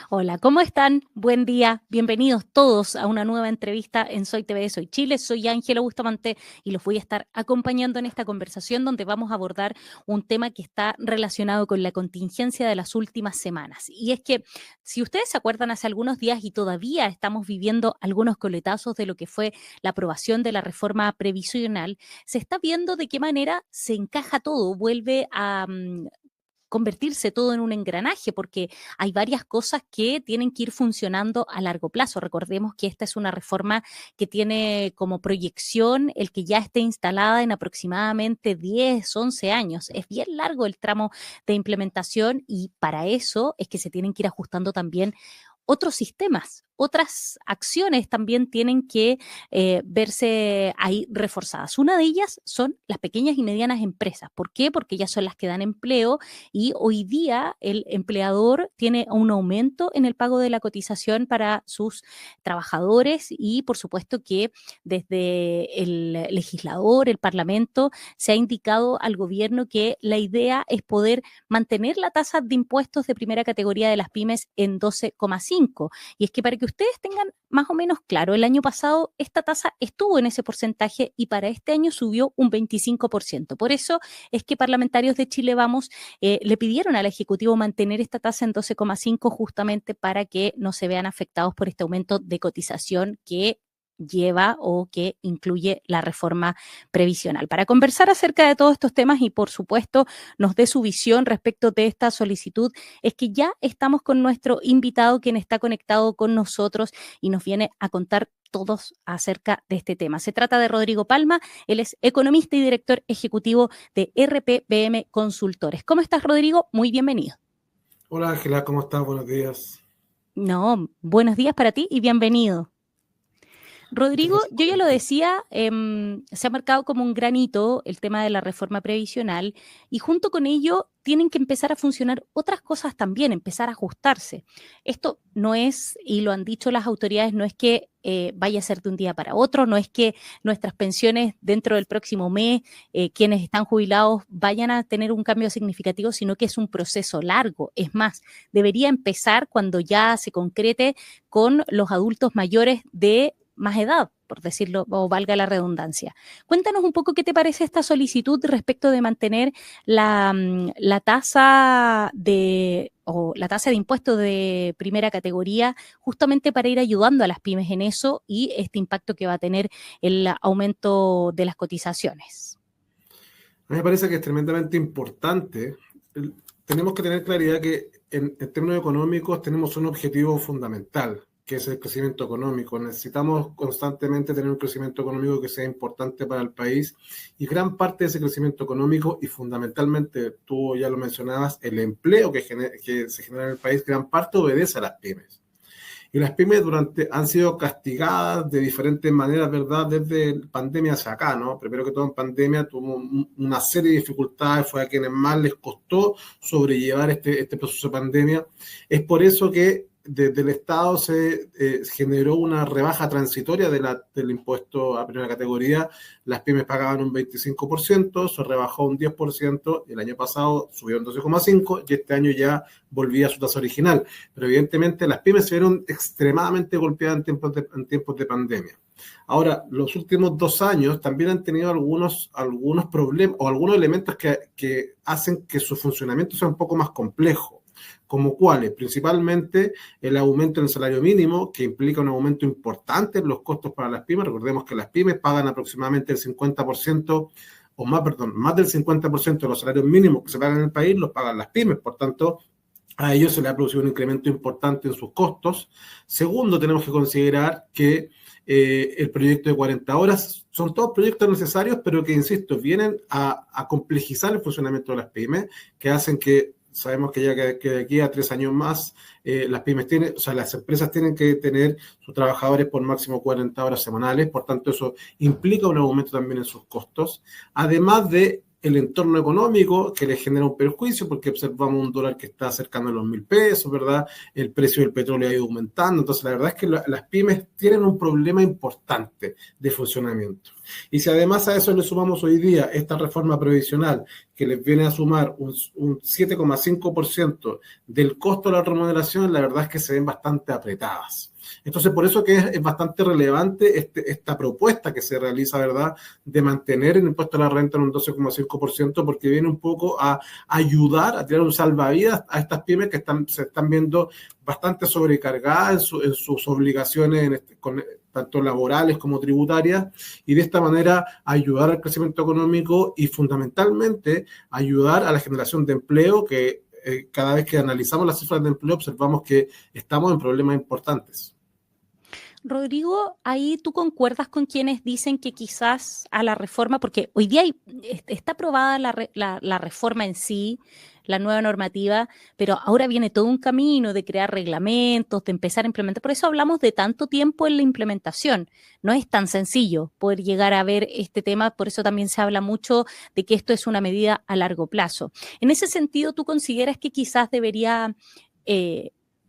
Hola, ¿cómo están? Buen día. Bienvenidos todos a una nueva entrevista en Soy TV, Soy Chile. Soy Ángela Bustamante y los voy a estar acompañando en esta conversación donde vamos a abordar un tema que está relacionado con la contingencia de las últimas semanas. Y es que, si ustedes se acuerdan, hace algunos días y todavía estamos viviendo algunos coletazos de lo que fue la aprobación de la reforma previsional, se está viendo de qué manera se encaja todo, vuelve a convertirse todo en un engranaje, porque hay varias cosas que tienen que ir funcionando a largo plazo. Recordemos que esta es una reforma que tiene como proyección el que ya esté instalada en aproximadamente 10, 11 años. Es bien largo el tramo de implementación y para eso es que se tienen que ir ajustando también otros sistemas. Otras acciones también tienen que verse ahí reforzadas. Una de ellas son las pequeñas y medianas empresas. ¿Por qué? Porque ellas son las que dan empleo y hoy día el empleador tiene un aumento en el pago de la cotización para sus trabajadores y por supuesto que desde el legislador, el Parlamento, se ha indicado al gobierno que la idea es poder mantener la tasa de impuestos de primera categoría de las pymes en 12,5. Y es que para que ustedes tengan más o menos claro, el año pasado esta tasa estuvo en ese porcentaje y para este año subió un 25%. Por eso es que parlamentarios de Chile Vamos le pidieron al Ejecutivo mantener esta tasa en 12,5 justamente para que no se vean afectados por este aumento de cotización que lleva o que incluye la reforma previsional. Para conversar acerca de todos estos temas y, por supuesto, nos dé su visión respecto de esta solicitud, es que ya estamos con nuestro invitado, quien está conectado con nosotros y nos viene a contar todos acerca de este tema. Se trata de Rodrigo Palma, él es economista y director ejecutivo de RPBM Consultores. ¿Cómo estás, Rodrigo? Muy bienvenido. Hola Ángela, ¿cómo estás? Buenos días. No, buenos días para ti y bienvenido. Muchas Rodrigo, gracias yo por la ya lo invitación. decía, se ha marcado como un gran hito el tema de la reforma previsional y junto con ello tienen que empezar a funcionar otras cosas también, empezar a ajustarse. Esto no es, y lo han dicho las autoridades, no es que vaya a ser de un día para otro, no es que nuestras pensiones dentro del próximo mes, quienes están jubilados, vayan a tener un cambio significativo, sino que es un proceso largo. Es más, debería empezar cuando ya se concrete con los adultos mayores de más edad, por decirlo, o valga la redundancia. Cuéntanos un poco qué te parece esta solicitud respecto de mantener la tasa o la tasa de impuesto de primera categoría, justamente para ir ayudando a las pymes en eso y este impacto que va a tener el aumento de las cotizaciones. A mí me parece que es tremendamente importante. Tenemos que tener claridad que en términos económicos tenemos un objetivo fundamental, que es el crecimiento económico. Necesitamos constantemente tener un crecimiento económico que sea importante para el país y gran parte de ese crecimiento económico y fundamentalmente, tú ya lo mencionabas, el empleo que se genera en el país, gran parte obedece a las pymes. Y las pymes han sido castigadas de diferentes maneras, ¿verdad? Desde pandemia hacia acá, ¿no? Primero que todo en pandemia tuvo una serie de dificultades, fue a quienes más les costó sobrellevar este proceso de pandemia. Es por eso que desde el Estado se generó una rebaja transitoria del impuesto a primera categoría. Las pymes pagaban un 25%, se rebajó un 10%, el año pasado subió un 12,5% y este año ya volvía a su tasa original. Pero evidentemente las pymes se vieron extremadamente golpeadas en tiempos de pandemia. Ahora, los últimos 2 años también han tenido algunos problemas o algunos elementos que hacen que su funcionamiento sea un poco más complejo. ¿Como cuáles? Principalmente el aumento en el salario mínimo, que implica un aumento importante en los costos para las pymes. Recordemos que las pymes pagan aproximadamente el 50% o más, perdón, más del 50% de los salarios mínimos que se pagan en el país los pagan las pymes. Por tanto, a ellos se les ha producido un incremento importante en sus costos. Segundo, tenemos que considerar que el proyecto de 40 horas son todos proyectos necesarios, pero que, insisto, vienen a complejizar el funcionamiento de las pymes, que hacen que sabemos que ya que de aquí a 3 años más, las pymes tienen, o sea, las empresas tienen que tener sus trabajadores por máximo 40 horas semanales, por tanto eso implica un aumento también en sus costos, además de el entorno económico que le genera un perjuicio porque observamos un dólar que está acercando a los 1.000 pesos, ¿verdad? El precio del petróleo ha ido aumentando, entonces la verdad es que las pymes tienen un problema importante de funcionamiento. Y si además a eso le sumamos hoy día esta reforma previsional que les viene a sumar un 7,5% del costo de la remuneración, la verdad es que se ven bastante apretadas. Entonces, por eso que es bastante relevante esta propuesta que se realiza, ¿verdad?, de mantener el impuesto a la renta en un 12,5%, porque viene un poco a ayudar a tirar un salvavidas a estas pymes que se están viendo bastante sobrecargadas en sus obligaciones tanto laborales como tributarias, y de esta manera ayudar al crecimiento económico y fundamentalmente ayudar a la generación de empleo, que cada vez que analizamos las cifras de empleo observamos que estamos en problemas importantes. Rodrigo, ahí tú concuerdas con quienes dicen que quizás a la reforma, porque hoy día está aprobada la reforma en sí, la nueva normativa, pero ahora viene todo un camino de crear reglamentos, de empezar a implementar. Por eso hablamos de tanto tiempo en la implementación. No es tan sencillo poder llegar a ver este tema, por eso también se habla mucho de que esto es una medida a largo plazo. En ese sentido, ¿tú consideras que quizás debería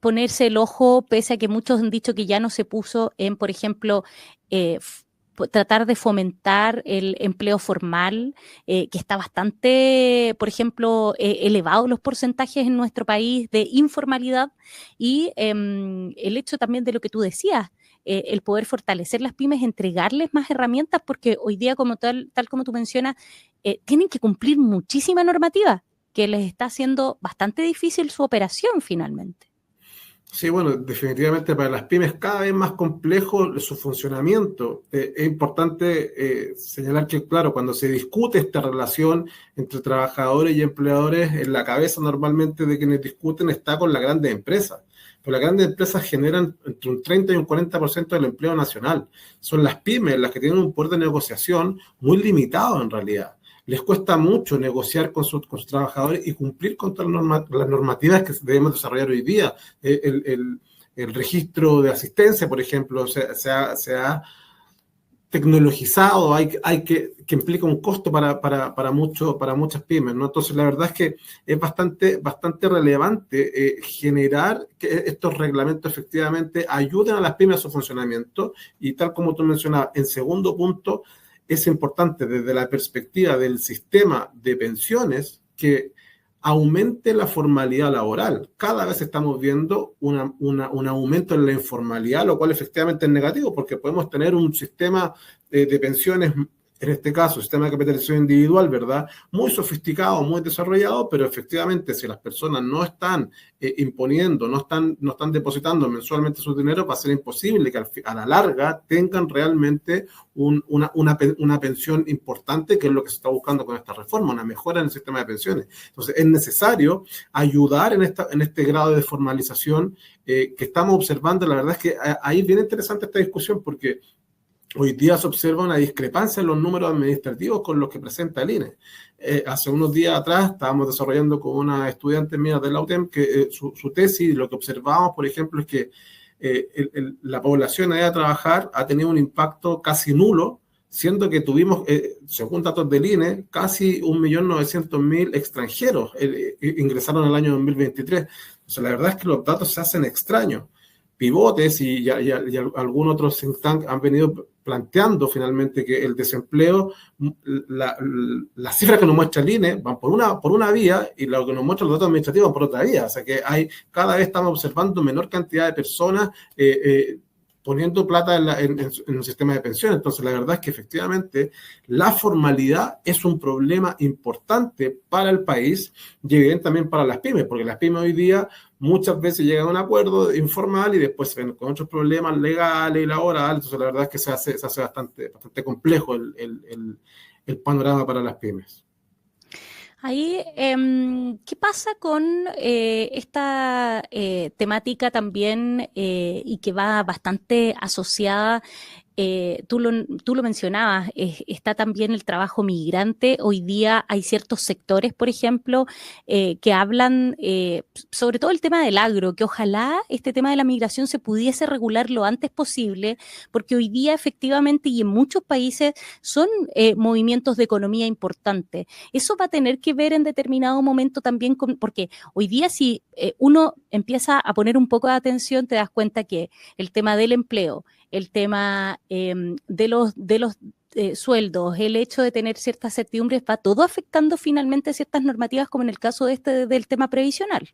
ponerse el ojo, pese a que muchos han dicho que ya no se puso en, por ejemplo, tratar de fomentar el empleo formal, que está bastante, por ejemplo, elevado los porcentajes en nuestro país de informalidad, y el hecho también de lo que tú decías, el poder fortalecer las pymes, entregarles más herramientas, porque hoy día, como tal como tú mencionas, tienen que cumplir muchísima normativa, que les está haciendo bastante difícil su operación finalmente. Sí, bueno, definitivamente para las pymes cada vez más complejo su funcionamiento. Es importante señalar que, claro, cuando se discute esta relación entre trabajadores y empleadores, en la cabeza normalmente de quienes discuten está con las grandes empresas. Pero las grandes empresas generan entre un 30 y un 40% del empleo nacional. Son las pymes las que tienen un poder de negociación muy limitado en realidad. Les cuesta mucho negociar con sus trabajadores y cumplir con todas las normativas que debemos desarrollar hoy día. El registro de asistencia, por ejemplo, se ha tecnologizado, que implica un costo para muchas pymes, ¿no? Entonces, la verdad es que es bastante relevante generar que estos reglamentos efectivamente ayuden a las pymes a su funcionamiento, y tal como tú mencionabas, en segundo punto, es importante desde la perspectiva del sistema de pensiones que aumente la formalidad laboral. Cada vez estamos viendo un aumento en la informalidad, lo cual efectivamente es negativo, porque podemos tener un sistema de pensiones, en este caso, sistema de capitalización individual, ¿verdad?, muy sofisticado, muy desarrollado, pero efectivamente si las personas no están imponiendo, no están depositando mensualmente su dinero, va a ser imposible que a la larga tengan realmente una pensión importante, que es lo que se está buscando con esta reforma, una mejora en el sistema de pensiones. Entonces, es necesario ayudar en este grado de formalización que estamos observando. La verdad es que ahí es bien interesante esta discusión, porque hoy día se observa una discrepancia en los números administrativos con los que presenta el INE. Hace unos días atrás estábamos desarrollando con una estudiante mía de la UTEM que su tesis, lo que observábamos, por ejemplo, es que la población allá a trabajar ha tenido un impacto casi nulo, siendo que tuvimos, según datos del INE, casi 1.900.000 extranjeros ingresaron en el año 2023. Entonces, la verdad es que los datos se hacen extraños. Pivotes y algunos otros think tank han venido planteando finalmente que el desempleo, la cifra que nos muestra el INE van por una vía, y lo que nos muestra los datos administrativos van por otra vía. O sea que cada vez estamos observando menor cantidad de personas poniendo plata en el sistema de pensiones. Entonces, la verdad es que efectivamente la formalidad es un problema importante para el país, y evidentemente también para las pymes, porque las pymes hoy día muchas veces llegan a un acuerdo informal y después se ven con otros problemas legales y laborales. Entonces, la verdad es que se hace bastante complejo el panorama para las pymes. Ahí, ¿qué pasa con esta temática también y que va bastante asociada? Tú lo mencionabas, está también el trabajo migrante. Hoy día hay ciertos sectores, por ejemplo, que hablan sobre todo el tema del agro, que ojalá este tema de la migración se pudiese regular lo antes posible, porque hoy día efectivamente y en muchos países son movimientos de economía importantes. Eso va a tener que ver en determinado momento también, porque hoy día si uno empieza a poner un poco de atención, te das cuenta que el tema del empleo, el tema de los sueldos, el hecho de tener ciertas certidumbres, va todo afectando finalmente ciertas normativas, como en el caso del tema previsional.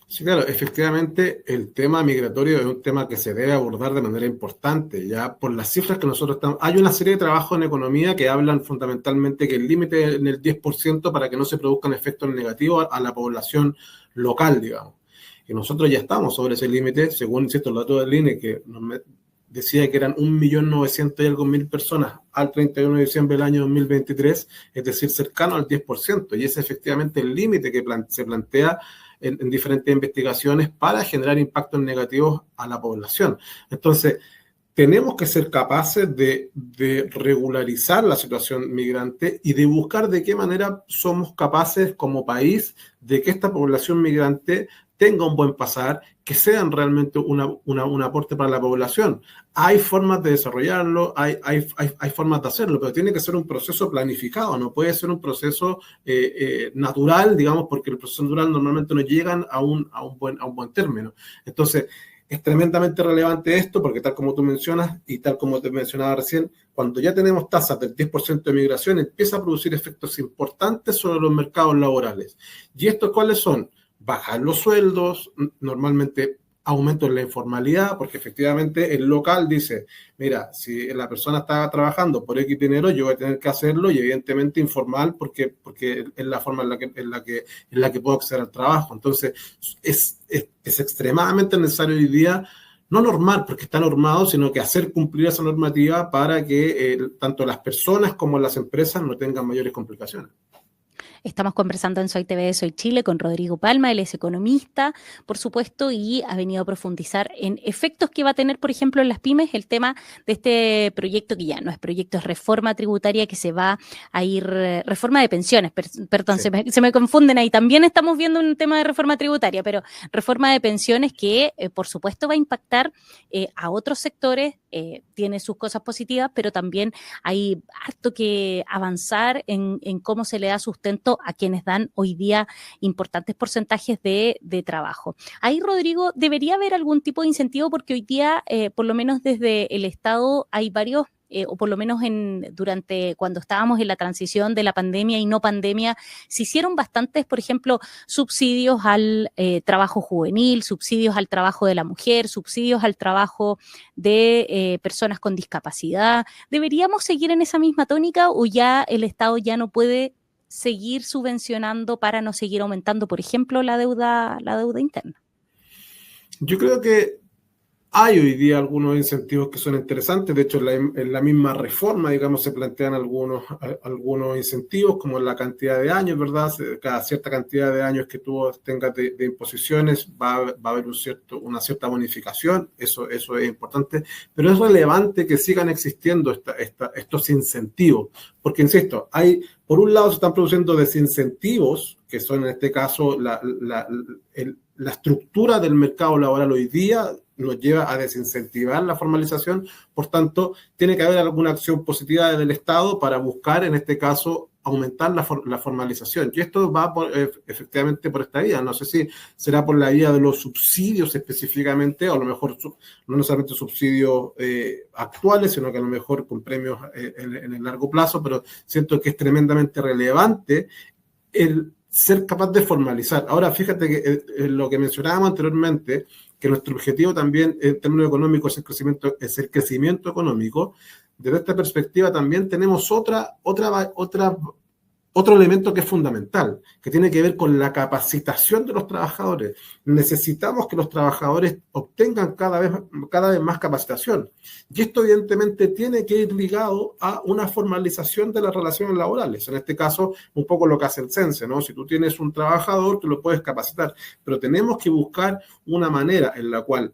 Sí, claro, efectivamente el tema migratorio es un tema que se debe abordar de manera importante, ya por las cifras que nosotros estamos. Hay una serie de trabajos en economía que hablan fundamentalmente que el límite es en el 10% para que no se produzcan efectos negativos a la población local, digamos. Y nosotros ya estamos sobre ese límite, según, insisto, el dato del INE, que decía que eran 1.900.000 y algo personas al 31 de diciembre del año 2023, es decir, cercano al 10%, y ese es efectivamente el límite que se plantea en diferentes investigaciones para generar impactos negativos a la población. Entonces, tenemos que ser capaces de regularizar la situación migrante y de buscar de qué manera somos capaces como país de que esta población migrante tenga un buen pasar, que sean realmente un aporte para la población. Hay formas de desarrollarlo, hay formas de hacerlo, pero tiene que ser un proceso planificado, no puede ser un proceso natural, digamos, porque el proceso natural normalmente no llegan a un buen término. Entonces, es tremendamente relevante esto porque tal como tú mencionas y tal como te mencionaba recién, cuando ya tenemos tasas del 10% de migración, empieza a producir efectos importantes sobre los mercados laborales. ¿Y estos cuáles son? Bajar los sueldos, normalmente aumento en la informalidad, porque efectivamente el local dice, mira, si la persona está trabajando por X dinero, yo voy a tener que hacerlo, y evidentemente informal porque es la forma en la que puedo acceder al trabajo. Entonces, es extremadamente necesario hoy día, no normar, porque está normado, sino que hacer cumplir esa normativa para que tanto las personas como las empresas no tengan mayores complicaciones. Estamos conversando en Soy TV, Soy Chile con Rodrigo Palma, él es economista, por supuesto, y ha venido a profundizar en efectos que va a tener, por ejemplo, en las pymes, el tema de este proyecto que ya no es proyecto, es reforma tributaria que se va a ir, reforma de pensiones, perdón, Sí. se me confunden ahí. También estamos viendo un tema de reforma tributaria, pero reforma de pensiones que, por supuesto, va a impactar a otros sectores, tiene sus cosas positivas, pero también hay harto que avanzar en cómo se le da sustento a quienes dan hoy día importantes porcentajes de trabajo. Ahí, Rodrigo, debería haber algún tipo de incentivo porque hoy día, por lo menos desde el Estado, hay varios o por lo menos durante cuando estábamos en la transición de la pandemia y no pandemia, se hicieron bastantes, por ejemplo, subsidios al trabajo juvenil, subsidios al trabajo de la mujer, subsidios al trabajo de personas con discapacidad. ¿Deberíamos seguir en esa misma tónica o ya el Estado ya no puede seguir subvencionando para no seguir aumentando, por ejemplo, la deuda interna? Yo creo que hay hoy día algunos incentivos que son interesantes. De hecho, en la misma reforma, digamos, se plantean algunos incentivos, como la cantidad de años, ¿verdad? Cada cierta cantidad de años que tú tengas de imposiciones va a haber una cierta bonificación. Eso es importante. Pero es relevante que sigan existiendo estos incentivos. Porque, insisto, por un lado se están produciendo desincentivos, que son en este caso la estructura del mercado laboral hoy día nos lleva a desincentivar la formalización. Por tanto, tiene que haber alguna acción positiva del Estado para buscar, en este caso, aumentar la formalización. Y esto va efectivamente por esta vía. No sé si será por la vía de los subsidios específicamente, o a lo mejor no necesariamente subsidios actuales, sino que a lo mejor con premios en el largo plazo, pero siento que es tremendamente relevante el ser capaz de formalizar. Ahora, fíjate que lo que mencionábamos anteriormente, que nuestro objetivo también en términos económicos es el crecimiento económico. Desde esta perspectiva también tenemos otro elemento que es fundamental, que tiene que ver con la capacitación de los trabajadores. Necesitamos que los trabajadores obtengan cada vez más capacitación. Y esto evidentemente tiene que ir ligado a una formalización de las relaciones laborales. En este caso, un poco lo que hace el CENSE, ¿no? Si tú tienes un trabajador, tú lo puedes capacitar, pero tenemos que buscar una manera en la cual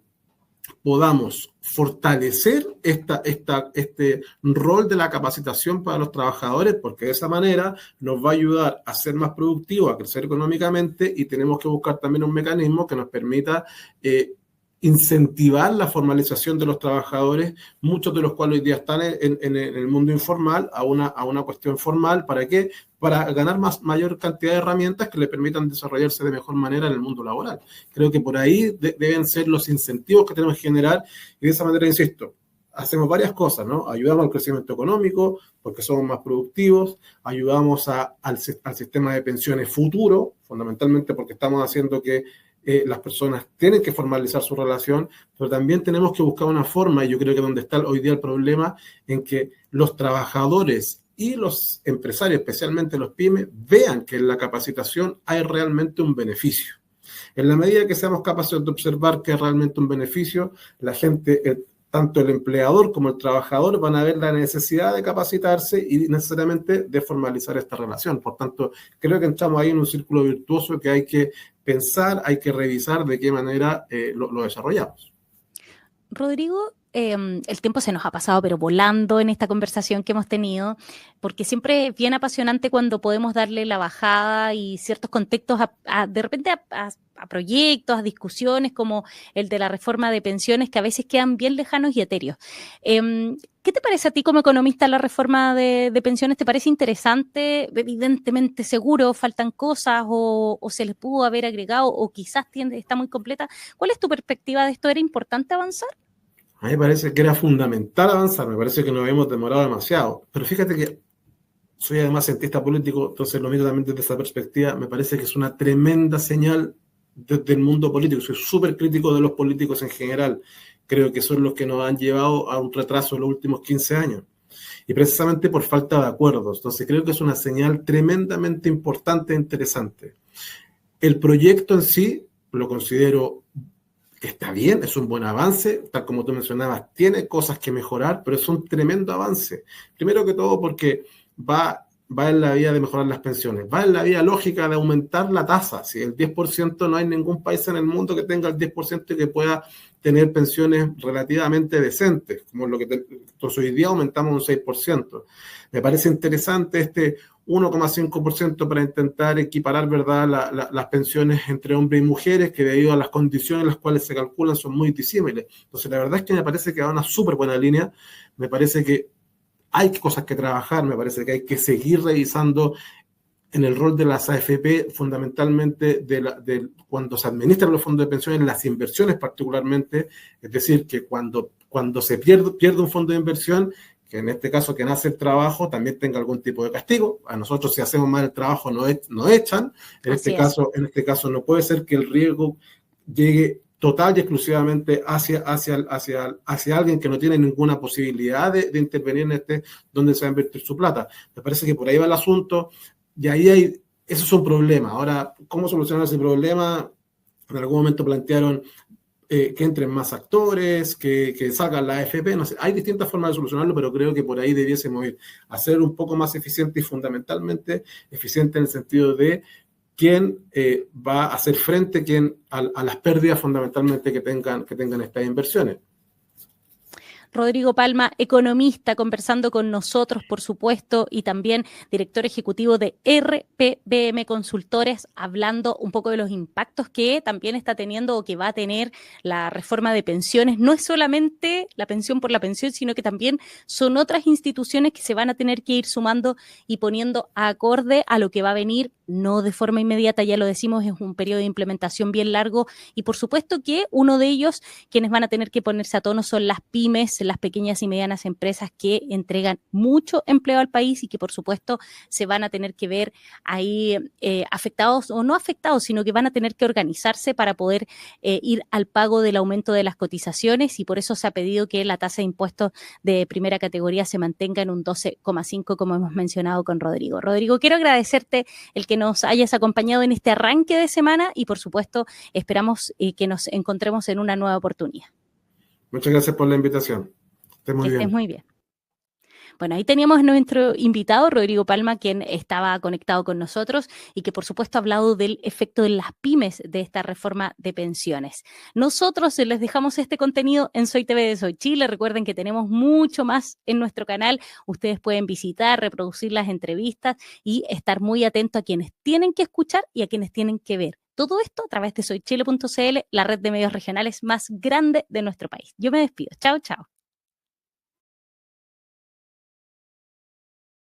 podamos fortalecer este rol de la capacitación para los trabajadores, porque de esa manera nos va a ayudar a ser más productivos, a crecer económicamente, y tenemos que buscar también un mecanismo que nos permita incentivar la formalización de los trabajadores, muchos de los cuales hoy día están en el mundo informal, a una cuestión formal. ¿Para qué? Para ganar mayor cantidad de herramientas que le permitan desarrollarse de mejor manera en el mundo laboral. Creo que por ahí deben ser los incentivos que tenemos que generar, y de esa manera, insisto, hacemos varias cosas, ¿no? Ayudamos al crecimiento económico porque somos más productivos, ayudamos al sistema de pensiones futuro, fundamentalmente porque estamos haciendo que las personas tienen que formalizar su relación, pero también tenemos que buscar una forma, y yo creo que donde está hoy día el problema, en que los trabajadores y los empresarios, especialmente los pymes, vean que en la capacitación hay realmente un beneficio. En la medida que seamos capaces de observar que es realmente un beneficio, la gente, tanto el empleador como el trabajador, van a ver la necesidad de capacitarse y necesariamente de formalizar esta relación. Por tanto, creo que entramos ahí en un círculo virtuoso que hay que pensar, hay que revisar de qué manera lo desarrollamos. Rodrigo, el tiempo se nos ha pasado, pero volando en esta conversación que hemos tenido, porque siempre es bien apasionante cuando podemos darle la bajada y ciertos contextos de repente a proyectos, a discusiones como el de la reforma de pensiones que a veces quedan bien lejanos y etéreos. ¿Qué te parece a ti como economista la reforma de pensiones? ¿Te parece interesante? Evidentemente seguro, faltan cosas o se les pudo haber agregado o quizás está muy completa. ¿Cuál es tu perspectiva de esto? ¿Era importante avanzar? A mí me parece que era fundamental avanzar, me parece que nos habíamos demorado demasiado, pero fíjate que soy además cientista político, entonces lo miro también desde esa perspectiva, me parece que es una tremenda señal desde el mundo político, soy súper crítico de los políticos en general, creo que son los que nos han llevado a un retraso en los últimos 15 años, y precisamente por falta de acuerdos, entonces creo que es una señal tremendamente importante e interesante. El proyecto en sí lo considero que está bien, es un buen avance, tal como tú mencionabas, tiene cosas que mejorar, pero es un tremendo avance. Primero que todo porque va en la vía de mejorar las pensiones, va en la vía lógica de aumentar la tasa. Si el 10%, no hay ningún país en el mundo que tenga el 10% y que pueda tener pensiones relativamente decentes, como lo que entonces hoy día aumentamos un 6%. Me parece interesante este 1,5% para intentar equiparar, ¿verdad?, las pensiones entre hombres y mujeres, que debido a las condiciones en las cuales se calculan son muy disímiles. Entonces, la verdad es que me parece que va una súper buena línea, me parece que hay cosas que trabajar, me parece que hay que seguir revisando en el rol de las AFP, fundamentalmente cuando se administran los fondos de pensiones, las inversiones particularmente, es decir, que cuando se pierde un fondo de inversión, que en este caso quien hace el trabajo también tenga algún tipo de castigo. A nosotros si hacemos mal el trabajo nos echan. En este caso no puede ser que el riesgo llegue total y exclusivamente hacia alguien que no tiene ninguna posibilidad de intervenir en donde se va a invertir su plata. Me parece que por ahí va el asunto y eso es un problema. Ahora, ¿cómo solucionar ese problema? En algún momento plantearon que entren más actores, que salgan la AFP, no sé, hay distintas formas de solucionarlo, pero creo que por ahí debiésemos ir a ser un poco más eficiente y fundamentalmente eficiente en el sentido de quién va a hacer frente a las pérdidas fundamentalmente que tengan estas inversiones. Rodrigo Palma, economista, conversando con nosotros, por supuesto, y también director ejecutivo de RPBM Consultores, hablando un poco de los impactos que también está teniendo o que va a tener la reforma de pensiones. No es solamente la pensión por la pensión, sino que también son otras instituciones que se van a tener que ir sumando y poniendo acorde a lo que va a venir, no de forma inmediata, ya lo decimos, es un periodo de implementación bien largo y por supuesto que uno de ellos, quienes van a tener que ponerse a tono son las pymes, las pequeñas y medianas empresas que entregan mucho empleo al país y que por supuesto se van a tener que ver ahí afectados o no afectados, sino que van a tener que organizarse para poder ir al pago del aumento de las cotizaciones y por eso se ha pedido que la tasa de impuestos de primera categoría se mantenga en un 12,5 como hemos mencionado con Rodrigo. Rodrigo, quiero agradecerte el que nos hayas acompañado en este arranque de semana y por supuesto esperamos que nos encontremos en una nueva oportunidad. Muchas gracias por la invitación. Que estés muy bien. Bueno, ahí teníamos a nuestro invitado, Rodrigo Palma, quien estaba conectado con nosotros y que por supuesto ha hablado del efecto de las pymes de esta reforma de pensiones. Nosotros les dejamos este contenido en Soy TV de Soy Chile. Recuerden que tenemos mucho más en nuestro canal. Ustedes pueden visitar, reproducir las entrevistas y estar muy atentos a quienes tienen que escuchar y a quienes tienen que ver. Todo esto a través de soychile.cl, la red de medios regionales más grande de nuestro país. Yo me despido. Chao, chao.